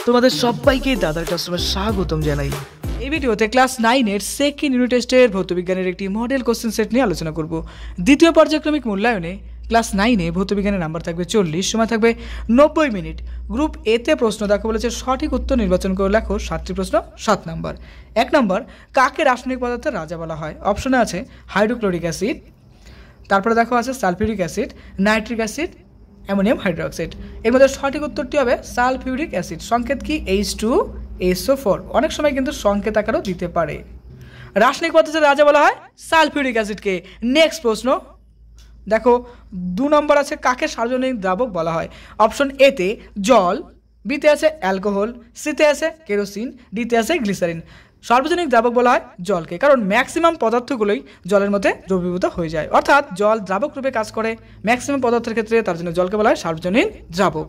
তোমাদের সবাইকে দাদার কাস্টমার স্বাগতম জানাই। এই ভিডিওতে ক্লাস 9-এর সেকেন্ড ইউনিট টেস্টের ভৌতবিজ্ঞানের একটি মডেল কোশ্চেন সেট নিয়ে আলোচনা করব। দ্বিতীয় পর্যায়ক্রমিক মূল্যায়নে ক্লাস 9-এ ভৌতবিজ্ঞানের নাম্বার থাকবে 40, সময় থাকবে 90 মিনিট। গ্রুপ এতে প্রশ্ন দেখো বলেছে সঠিক উত্তর নির্বাচন করে লেখো 7টি প্রশ্ন 7 নম্বর। 1 নম্বর, কাকে রাসায়নিক পদার্থের রাজা বলা হয়? অপশনে আছে হাইড্রোক্লোরিক অ্যাসিড, তারপরে দেখো আছে sulphuric acid, nitric acid, ammonium hydroxide. এর মধ্যে সঠিক উত্তরটি হবে সালফিউরিক অ্যাসিড। সংকেত কি? H2SO4। অনেক সময় কিন্তু সংকেত আকারও দিতে পারে। রাসায়নিক পদার্থের রাজা বলা হয় সালফিউরিক অ্যাসিডকে। নেক্সট প্রশ্ন দেখো 2 নম্বর আছে, কাকে সার্বজনীন দ্রাবক বলা হয়? অপশন এতে জল, বিতে আছে অ্যালকোহল, সিতে আছে কেরোসিন, ডিতে আছে গ্লিসারিন। সার্বজনীন দ্রাবক বলা হয় জলকে, কারণ ম্যাক্সিমাম পদার্থগুলোই জলের মধ্যে দ্রবীভূত হয়ে যায়, অর্থাৎ জল দ্রাবক রূপে কাজ করে ম্যাক্সিমাম পদার্থের ক্ষেত্রে, তার জন্য জলকে বলা হয় সার্বজনীন দ্রাবক।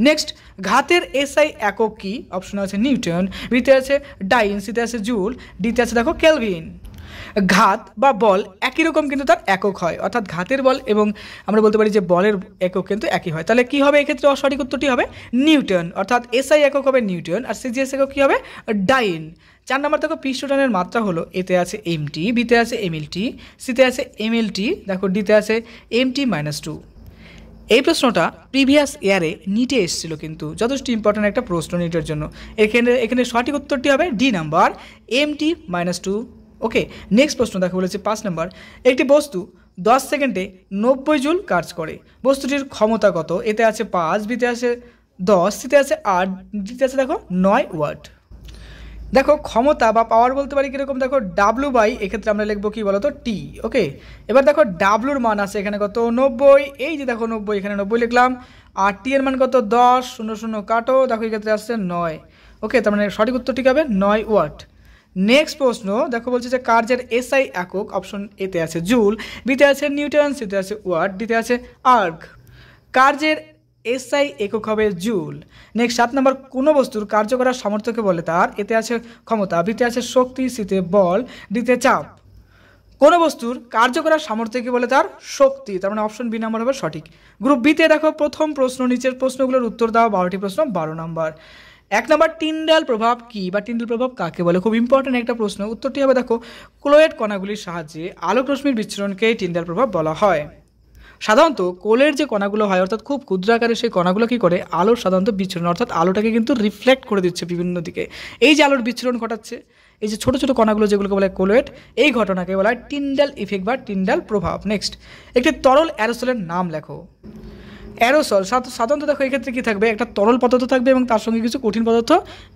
নেক্সট, ঘাতের এসআই একক কি? অপশন আছে নিউটন, বিতে আছে ডাইন, সিতে আছে জুল, ডিতে আছে দেখো কেলভিন। ঘাত বা বল একই রকম কিন্তু তার একক হয়, অর্থাৎ ঘাতের বল এবং আমরা বলতে পারি যে বলের একক কিন্তু একই হয়। তাহলে কি হবে এক্ষেত্রে? সঠিক উত্তরটি হবে নিউটন, অর্থাৎ এসআই একক হবে নিউটন আর সিজিএস একক কি হবে? ডাইন। 4 নম্বর দেখো পৃষ্ঠটানের মাত্রা হলো, এতে আছে এমটি, বিতে আছে এমএলটি, সিতে আছে এমএলটি, দেখো ডিতে আছে MT-2। এই প্রশ্নটা প্রিভিয়াস ইয়ারে নিটে এসেছিল, কিন্তু যথেষ্ট ইম্পর্ট্যান্ট একটা প্রশ্ন নিটের জন্য। এখানে সঠিক উত্তরটি হবে ডি নাম্বার, MT-2। ওকে, নেক্সট প্রশ্ন দেখো বলেছে 5 নম্বর, একটি বস্তু 10 সেকেন্ডে 90 জুল কাজ করে, বস্তুটির ক্ষমতা কত? এতে আছে 5, বিতে আছে 10, সিতে আছে 8, ডিতে আছে দেখো 9 ওয়াট। দেখো ক্ষমতা বা পাওয়ার বলতে পারি কীরকম, দেখো ডাব্লু বাই এক্ষেত্রে আমরা লিখবো কি বলতো? টি। ওকে, এবার দেখো ডাব্লুর মান আছে এখানে কত? 90। এই যে দেখো 90, এখানে 90 লিখলাম। আর টি এর মান কত? 10, 00 কাটো, দেখো এক্ষেত্রে আসছে 9। ওকে, তার মানে সঠিক উত্তরটি হবে 9 ওয়াট। নেক্সট প্রশ্ন দেখো বলছে যে কার্যের এসআই একক, অপশন এতে আছে জুল, বিতে আছে নিউটন, সিতে আছে ওয়াট, ডিতে আছে আর্গ। কার্যের এসআই একক হবে জুল। নেক্সট 7 নম্বর, কোনো বস্তুর কার্য করার সামর্থ্যকে বলে তার, এতে আছে ক্ষমতা, বিতে আছে শক্তি, সিতে বল, ডিতে চাপ। কোনো বস্তুর কার্য করার সামর্থ্যকে বলে তার শক্তি, তার মানে অপশন বি নাম্বার হবে সঠিক। গ্রুপ বিতে দেখো প্রথম প্রশ্ন, নিচের প্রশ্নগুলোর উত্তর দাও। 12টি প্রশ্ন, 12 নম্বর। 1 নম্বর, টিন্ডাল প্রভাব কি বা টিন্ডাল প্রভাব কাকে বলে? খুব ইম্পর্টেন্ট একটা প্রশ্ন। উত্তরটি হবে দেখো ক্লোয়েড কণাগুলির সাহায্যে আলোক রশ্মির বিচ্ছুরণকে টিন্ডাল প্রভাব বলা হয়। সাধারণত কোলের যে কণাগুলো হয়, অর্থাৎ খুব ক্ষুদ্র আকারে সেই কণাগুলো কী করে? আলোর সাধারণত বিচ্ছুরণ, অর্থাৎ আলোটাকে কিন্তু রিফ্লেক্ট করে দিচ্ছে বিভিন্ন দিকে। এই যে আলোর বিচ্ছুরণ ঘটাচ্ছে, এই যে ছোট ছোট কণাগুলো যেগুলোকে বলে কোলেট, এই ঘটনাকে বলা হয় টিন্ডাল ইফেক্ট বা টিন্ডাল প্রভাব। নেক্সট, একটি তরল অ্যারোসলের নাম লেখো। অ্যারোসল সাধারণত দেখো এক্ষেত্রে কী থাকবে? একটা তরল পদার্থ থাকবে এবং তার সঙ্গে কিছু কঠিন পদার্থ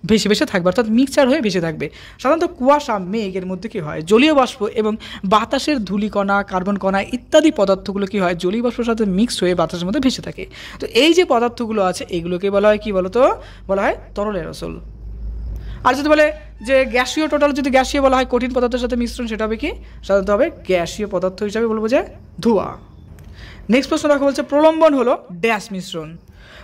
ভেসে ভেসে থাকবে, অর্থাৎ মিক্সচার হয়ে ভেসে থাকবে। সাধারণত কুয়াশা, মেঘের মধ্যে কী হয়? জলীয় বাষ্প এবং বাতাসের ধূলিকণা, কার্বন কণা ইত্যাদি পদার্থগুলো কী হয়? জলীয় বাষ্পের সাথে মিক্স হয়ে বাতাসের মধ্যে ভেসে থাকে। তো এই যে পদার্থগুলো আছে এগুলোকে বলা হয় কি বলতো? বলা হয় তরল অ্যারোসল। আর যদি বলে যে গ্যাসীয়, টোটাল যদি গ্যাসীয় বলা হয় কঠিন পদার্থের সাথে মিশ্রণ, সেটা হবে কি? সাধারণত হবে গ্যাসীয় পদার্থ হিসাবে বলবো যে ধোঁয়া। নেক্সট প্রশ্ন দেখো বলছে প্রলম্বন হলো ড্যাশ মিশ্রণ।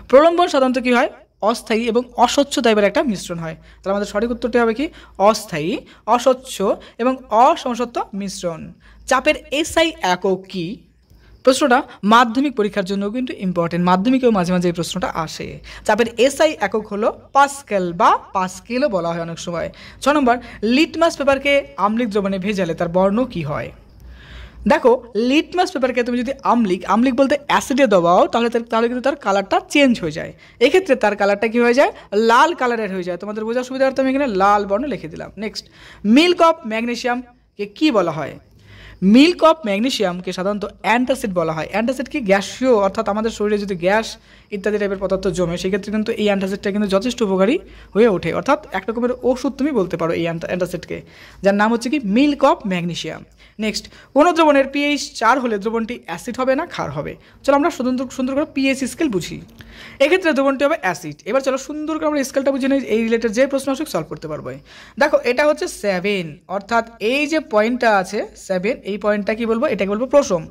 প্রলম্বন সাধারণত কী হয়? অস্থায়ী এবং অস্বচ্ছ টাইপের একটা মিশ্রণ হয়। তাহলে আমাদের সঠিক উত্তরটি হবে কি? অস্থায়ী, অস্বচ্ছ এবং অসমসত্ব মিশ্রণ। চাপের এসআই একক কি? প্রশ্নটা মাধ্যমিক পরীক্ষার জন্য কিন্তু ইম্পর্টেন্ট, মাধ্যমিকেও মাঝে মাঝে এই প্রশ্নটা আসে। চাপের এসআই একক হলো পাস্কেল বা পাস্কেলও বলা হয় অনেক সময়। 6 নম্বর, লিটমাস পেপারকে আম্লিক দ্রবণে ভেজালে তার বর্ণ কি হয়? দেখো লিটমাস পেপারকে তুমি যদি আম্লিক বলতে অ্যাসিডে দবাও, তাহলে কিন্তু তার কালারটা চেঞ্জ হয়ে যায়। এক্ষেত্রে তার কালারটা কী হয়ে যায়? লাল কালারের হয়ে যায়। তোমাদের বোঝার সুবিধার্থে আমি এখানে লাল বর্ণ লিখে দিলাম। নেক্সট, মিল্ক অফ ম্যাগনেশিয়ামকে কী বলা হয়? মিল্ক অফ ম্যাগনেশিয়ামকে সাধারণত অ্যান্টাসিড বলা হয়। অ্যান্টাসিড কি? গ্যাসীয়, অর্থাৎ আমাদের শরীরে যদি গ্যাস ইত্যাদি টাইপের পদার্থ জমে, সেক্ষেত্রে কিন্তু এই অ্যান্টাসিডটা কিন্তু যথেষ্ট উপকারী হয়ে ওঠে, অর্থাৎ এক রকমের ওষুধ তুমি বলতে পারো এই অ্যান্টাসিডকে, যার নাম হচ্ছে কি? Milk of magnesium. নেক্সট, কোনো দ্রবণের pH 4 হলে দ্রবণটি অ্যাসিড হবে না ক্ষার হবে? চলো আমরা সুন্দর করে pH স্কেল বুঝি। এক্ষেত্রে দ্রবণটি হবে অ্যাসিড। এবার চলো সুন্দর করে আমরা স্কেলটা বুঝে নিই, এই রিলেটেড যে প্রশ্ন আসুক সলভ করতে পারবো। দেখো এটা হচ্ছে 7, অর্থাৎ এই যে পয়েন্টটা আছে 7, এই পয়েন্টটা কি বলবো? এটাকে বলবো প্রশম।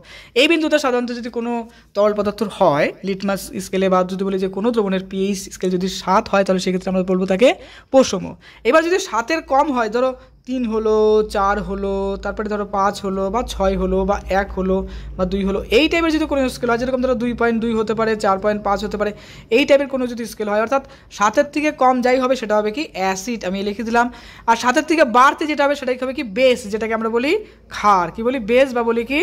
এই বিন্দুতে সাধারণত যদি কোনো তরল পদার্থ হয় লিটমাস স্কেলে, বা যদি বলি যে কোনো দ্রবণের pH স্কেল যদি 7 হয়, তাহলে সেক্ষেত্রে আমরা বলবো তাকে প্রশম। এবার যদি 7-এর কম হয়, ধরো 3 হলো, 4 হলো, তারপরে ধরো 5 হলো বা 6 হলো বা 1 হলো বা 2 হলো, এই টাইপের যদি কোনো স্কেল হয়, যেরকম ধরো 2.2 হতে পারে, 4.5 হতে পারে, এই টাইপের কোনো যদি স্কেল হয়, অর্থাৎ 7-এর থেকে কম যাই হবে সেটা হবে কি অ্যাসিড, আমি লিখে দিলাম। আর 7-এর থেকে বাড়তে যেটা হবে সেটাই হবে কি বেস, যেটাকে আমরা বলি ক্ষার। কি বলি? বেস বা বলি কি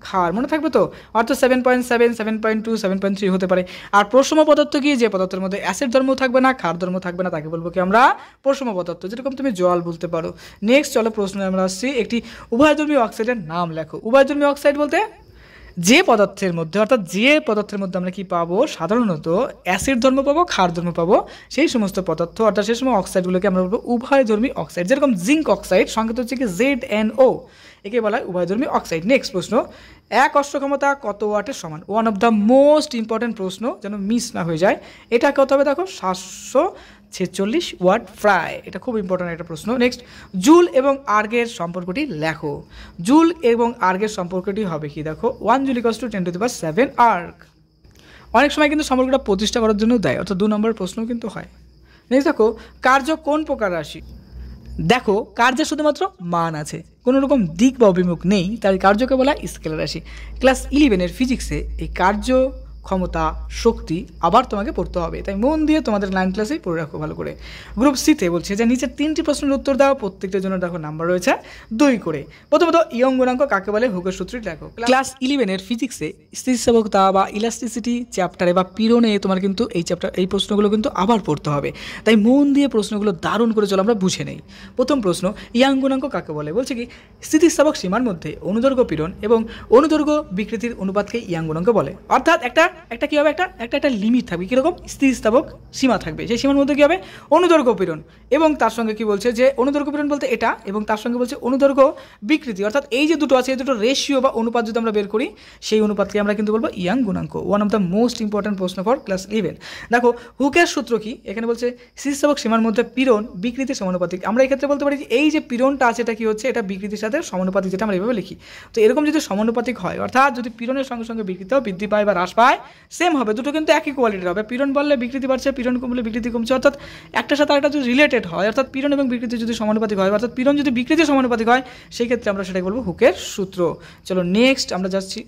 ক্ষার। মনে থাকবে তো? অর্থাৎ 7.7, 7.2, 7.3 হতে পারে। আর প্রশম পদার্থ কি? যে পদার্থের মধ্যে অ্যাসিড ধর্ম থাকবে না, ক্ষার ধর্ম থাকবে না, তাকে বলবো কি আমরা প্রশম পদার্থ। যেরকম তুমি জল বলতে পারো। নেক্সট চলো প্রশ্নে আমরা আসছি, একটি উভয়ধর্মী অক্সাইডের নাম লেখো। উভয়ধর্মী অক্সাইড বলতে যে পদার্থের মধ্যে, অর্থাৎ যে পদার্থের মধ্যে আমরা কি পাবো, সাধারণত অ্যাসিড ধর্ম পাবো, ক্ষার ধর্ম পাবো, সেই সমস্ত পদার্থ, অর্থাৎ সেই সময় অক্সাইডগুলোকে আমরা বলবো উভয়ধর্মী অক্সাইড। যেরকম জিঙ্ক অক্সাইড, সংকেত হচ্ছে কি ZNO, একে বলা হয় উভয়ধর্মী অক্সাইড। নেক্সট প্রশ্ন, এক অশ্ব ক্ষমতা কত ওয়াটের সমান? One of the most important প্রশ্ন, যেন মিস না হয়ে যায়। এটা কত হবে দেখো? 746 ওয়াট প্রায়। এটা খুব ইম্পর্টেন্ট একটা প্রশ্ন। নেক্সট, জুল এবং আর্গের সম্পর্কটি লেখো। জুল এবং আর্গের সম্পর্কটি হবে কি? দেখো 1 জুল = 10⁷ আর্গ। অনেক সময় কিন্তু সম্পর্কটা প্রতিষ্ঠা করার জন্য দেয়, অর্থাৎ 2 নম্বরের প্রশ্নও কিন্তু হয়। নেক্সট দেখো, কার্য কোন প্রকার রাশি? দেখো, কার্যের শুধুমাত্র মান আছে, কোনো রকম দিক বা অভিমুখ নেই, তাই কার্যকে বলা হয় স্কেলার রাশি। ক্লাস 11-এর ফিজিক্সে এই কার্য, ক্ষমতা, শক্তি আবার তোমাকে পড়তে হবে, তাই মন দিয়ে তোমাদের 9 ক্লাসেই পড়ে রাখো ভালো করে। গ্রুপ সিতে বলছে যে নিচের 3টি প্রশ্নের উত্তর দাও, প্রত্যেকটার জন্য দেখো নাম্বার রয়েছে 2 করে। প্রথমত ইয়ং গুণাঙ্ক কাকে বলে? হুকের সূত্রটি দেখো। ক্লাস 11-এর ফিজিক্সে স্থিতিস্থাপকতা বা ইলাস্টিসিটি চ্যাপ্টারে বা পীড়নে তোমার কিন্তু এই প্রশ্নগুলো কিন্তু আবার পড়তে হবে, তাই মন দিয়ে প্রশ্নগুলো দারুণ করে চলো আমরা বুঝে নেই। প্রথম প্রশ্ন, ইয়াং গুণাঙ্ক কাকে বলে? বলছে কি স্থিতিস্থাপক সীমার মধ্যে অনুদৈর্ঘ্য পীড়ন এবং অনুদৈর্ঘ্য বিকৃতির অনুপাতকে ইয়াং গুণাঙ্ক বলে। অর্থাৎ একটা কি হবে, একটা লিমিট থাকবে, কীরকম? স্থিতিস্থাপক সীমা থাকবে, সেই সীমার মধ্যে কী হবে? অনুদৈর্ঘ্য পীড়ন, এবং তার সঙ্গে কি বলছে যে অনুদৈর্ঘ্য পীড়ন বলতে এটা, এবং তার সঙ্গে বলছে অনুদৈর্ঘ্য বিকৃতি, অর্থাৎ এই যে দুটো আছে, এই দুটো রেশিও বা অনুপাত যদি আমরা বের করি, সেই অনুপাতকে আমরা কিন্তু বলবো ইয়াং গুণাঙ্ক। One of the most important প্রশ্ন ফর ক্লাস 11। দেখো হুকের সূত্র কি? এখানে বলছে স্থিতিস্থাপক সীমার মধ্যে পীড়ন বিকৃতির সমানুপাতিক। আমরা এই ক্ষেত্রে বলতে পারি যে এই যে পীড়নটা আছে এটা কি হচ্ছে? এটা বিকৃতির সাথে সমানুপাতিক, যেটা আমরা এইভাবে লিখি। তো এরকম যদি সমানুপাতিক হয়, অর্থাৎ যদি পীড়নের সঙ্গে সঙ্গে বিকৃতিও বৃদ্ধি পায় বা হ্রাস পায়, সেম হবে, দুটো কিন্তু একই কোয়ালিটির হবে। পীড়ন বাড়লে বিকৃতি বাড়ছে, পীড়ন কমলে বিকৃতি কমছে, অর্থাৎ একটার সাথে আরেকটা যদি রিলেটেড হয়, অর্থাৎ পীড়ন এবং বিকৃতি যদি সমানুপাতিক হয়, অর্থাৎ পীড়ন যদি বিকৃতির সমানুপাতিক হয়, সেই ক্ষেত্রে আমরা সেটাকে বলবো হুকের সূত্র। চলো নেক্সট আমরা যাচ্ছি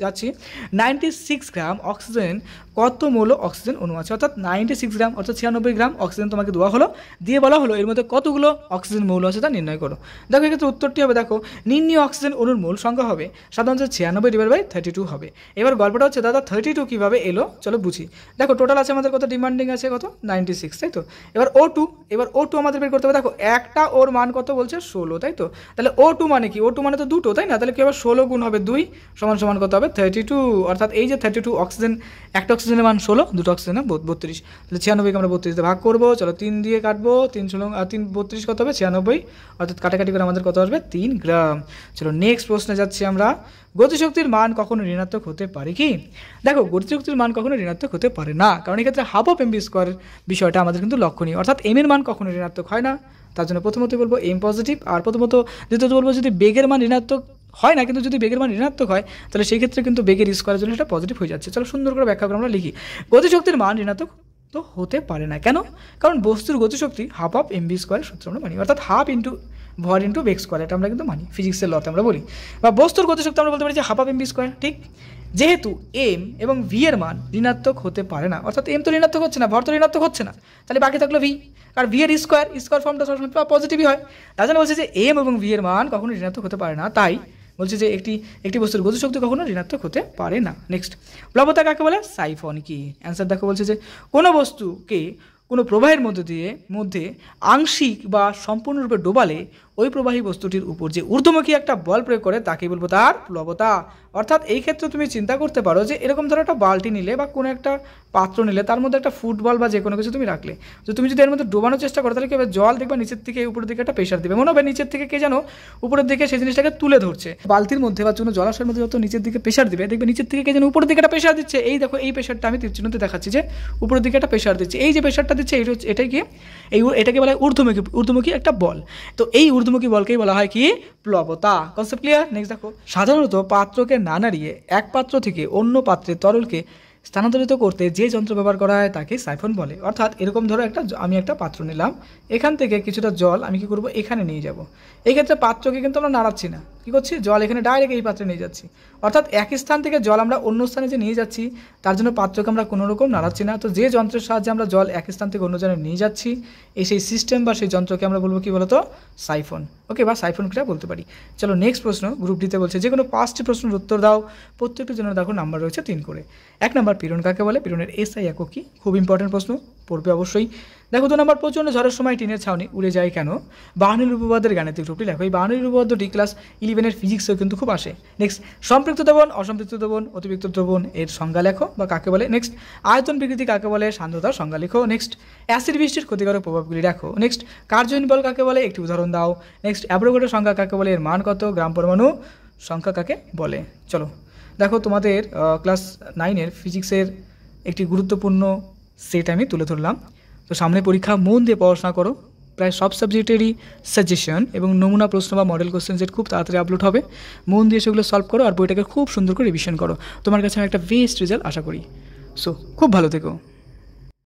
96 গ্রাম অক্সিজেন কত মৌল অক্সিজেন অণু আছে? অর্থাৎ 96 গ্রাম অর্থাৎ 96 গ্রাম অক্সিজেন তোমাকে দেওয়া হলো, দিয়ে বলা হলো এর মধ্যে কতগুলো অক্সিজেন মৌল আছে তা নির্ণয় করো। দেখো এক্ষেত্রে উত্তরটি হবে, দেখো নির্ণীয় অক্সিজেন অণুর মূল সংখ্যা হবে সাধারণত 96/32 হবে। এবার গল্পটা হচ্ছে দাদা 32 কীভাবে এলো, চলো বুঝি। দেখো টোটাল আছে আমাদের কত? ডিমান্ডিং আছে কত? 96, তাই তো। এবার O2 আমাদের বের করতে হবে। দেখো একটা ওর মান কত বলছে? 16, তাই তো। তাহলে O2 মানে কি? O2 মানে তো দুটো, তাই না? তাহলে কি হবে? 16 গুণ হবে 2 সমান কত হবে? 32। অর্থাৎ এই যে 32 অক্সিজেন, একটা অক্সিজেনের মান 16, দুটো অক্সিজেনের 32। তাহলে 96কে আমরা 32 দিয়ে ভাগ করবো। চলো 3 দিয়ে কাটবো, 3 32 কত হবে? 96, অর্থাৎ কাটাকাটি করে আমাদের কত আসবে? 3 গ্রাম। চলো নেক্সট প্রশ্নে যাচ্ছি আমরা। গতিশক্তির মান কখনো ঋণাত্মক হতে পারে কি? দেখো গতিশক্তির মান কখনো ঋণাত্মক হতে পারে না, কারণ এক্ষেত্রে half of M B square বিষয়টা আমাদের কিন্তু লক্ষণীয়, অর্থাৎ এম এর মান কখনো ঋণাত্মক হয় না। তার জন্য প্রথমত বলবো এম পজিটিভ, আর দ্বিতীয়ত বলবো যদি বেগের মান ঋণাত্মক হয় না, কিন্তু যদি বেগের মান ঋণাত্মক হয় তাহলে সেই ক্ষেত্রে কিন্তু বেগের স্কোয়ারের জন্য এটা পজিটিভ হয়ে যাচ্ছে। চলো সুন্দর করে ব্যাখ্যা করে আমরা লিখি। গতিশক্তির মান ঋণাত্মক তো হতে পারে না, কেন? কারণ বস্তুর গতিশক্তি হাফ অফ এম বি স্কোয়ারের সূত্র আমরা মানি, অর্থাৎ হাফ ইন্টু ভর ইন্টু বেগ স্কোয়ার, এটা আমরা কিন্তু মানি, ফিজিক্সের লতে আমরা বলি। বা বস্তুর গতিশক্তি আমরা বলতে পারি যে half of M B square, ঠিক। যেহেতু এম এবং ভি এর মান ঋণাত্মক হতে পারে না, অর্থাৎ এম তো ঋণাত্মক হচ্ছে না, ভর তো ঋণাত্মক হচ্ছে না, তাহলে বাকি থাকলো ভি। আর ভি এর স্কোয়ার ফর্মটা সবসময় পজিটিভই হয়। তার জন্য বলছে যে এম এবং ভি এর মান কখনো ঋণাত্মক হতে পারে না, তাই বলছে যে একটি বস্তুর গতিশক্তি কখনো ঋণাত্মক হতে পারে না। নেক্সট, প্লবতা কাকে বলে? সাইফন কি? অ্যান্সার দেখো, বলছে যে কোনো বস্তুকে কোনো প্রবাহের মধ্যে আংশিক বা সম্পূর্ণরূপে ডোবালে ওই প্রবাহী বস্তুটির উপর যে ঊর্ধ্বমুখী একটা বল প্রয়োগ করে তাকে বলবো তার প্লবতা। অর্থাৎ এই ক্ষেত্রে তুমি চিন্তা করতে পারো যে এরকম ধরো একটা বালতি নিলে বা কোনো একটা পাত্র নিলে, তার মধ্যে একটা ফুটবল বা যে কোনো কিছু তুমি রাখলে, তো তুমি যদি এর মধ্যে ডোবানোর চেষ্টা করো তাহলে কি হবে? জল দেখবে নিচের থেকে উপরের দিকে একটা প্রেশার দেবে, মনে হবে নিচের থেকে কে যেন উপরের দিকে সেই জিনিসটাকে তুলে ধরছে। বালতির মধ্যে বা কোনো জলাশয়ের মধ্যে যত নিচের দিকে প্রেশার দিবে, দেখবে নিচের থেকে কে যেন উপরের দিকে একটা প্রেশার দিচ্ছে। এই দেখো এই প্রেশারটা আমি তীরচিহ্নতে দেখাচ্ছি যে উপরের দিকে একটা প্রেশার দিচ্ছে। এই যে প্রেশারটা দিচ্ছে এটাকে বলা হয় ঊর্ধ্বমুখী একটা বল। তো এই ঊর্ধ্বমুখী বলকেই বলা হয় কি? প্লবতা। Concept clear? নেক্সট দেখো, সাধারণত পাত্রকে না নাড়িয়ে এক পাত্র থেকে অন্য পাত্রে তরলকে স্থানান্তরিত করতে যে যন্ত্র ব্যবহার করা হয় তাকে সাইফন বলে। অর্থাৎ এরকম ধরো আমি একটা পাত্র নিলাম, এখান থেকে কিছুটা জল আমি কি করব এখানে নিয়ে যাব। এই ক্ষেত্রে পাত্রকে কিন্তু আমরা নাড়াচ্ছি না, কী করছি জল এখানে ডাইরেক্ট এই পাত্রে নিয়ে যাচ্ছি। অর্থাৎ এক স্থান থেকে জল আমরা অন্য স্থানে যে নিয়ে যাচ্ছি তার জন্য পাত্রকে আমরা কোনো রকম নাড়াচ্ছি না। তো যে যন্ত্রের সাহায্যে আমরা জল এক স্থান থেকে অন্য জায়গায় নিয়ে যাচ্ছি এই সেই সিস্টেম বা সেই যন্ত্রকে আমরা বলবো কি বলতো সাইফন। ওকে, বা সাইফন ক্রিয়া বলতে পারি। চলো নেক্সট প্রশ্ন, গ্রুপ ডিতে বলছে যে কোনো 5টি প্রশ্নের উত্তর দাও, প্রত্যেকটির জন্য দেখো নাম্বার রয়েছে 3 করে। 1 নাম্বার পীড়ন কাকে বলে, পীড়নের এসআই একক কি, খুব ইম্পর্টেন্ট প্রশ্ন, পড়বে অবশ্যই। দেখো 2 নাম্বার প্রচণ্ড ঝড়ের সময় টিনের ছাউনি উড়ে যায় কেন, বার্নৌলির উপপাদ্যের গাণিতিক রূপটি লেখো। এই বার্নৌলির উপপাদ্যটি ক্লাস 11-এর ফিজিক্সেও কিন্তু খুব আসে। নেক্সট সম্পৃক্ত দ্রবণ, অসম্পৃক্ত দ্রবণ, অতিরিক্ত দ্রবণ এর সংজ্ঞা লেখো বা কাকে বলে। নেক্সট আয়তন বিকৃতি কাকে বলে, সান্দ্রতার সংজ্ঞা লেখো। নেক্সট অ্যাসিড বৃষ্টির ক্ষতিকারক প্রভাবগুলি দেখো। নেক্সট কার্যহীন বল কাকে বলে, একটি উদাহরণ দাও। নেক্সট অ্যাভোগাড্রোর সংখ্যা কাকে বলে, এর মান কত, গ্রাম পরমাণু সংখ্যা কাকে বলে। চলো দেখো তোমাদের ক্লাস 9-এর ফিজিক্সের একটি গুরুত্বপূর্ণ সেট আমি তুলে ধরলাম। তো সামনে পরীক্ষা, মন দিয়ে পড়াশোনা করো। প্রায় সব সাবজেক্টেরই সাজেশন এবং নমুনা প্রশ্ন বা মডেল কোশ্চেন সেট খুব তাড়াতাড়ি আপলোড হবে। মন দিয়ে সেগুলো সলভ করো আর বইটাকে খুব সুন্দর করে রিভিশন করো। তোমার কাছে আমি একটা বেস্ট রেজাল্ট আশা করি। সো খুব ভালো থেকো।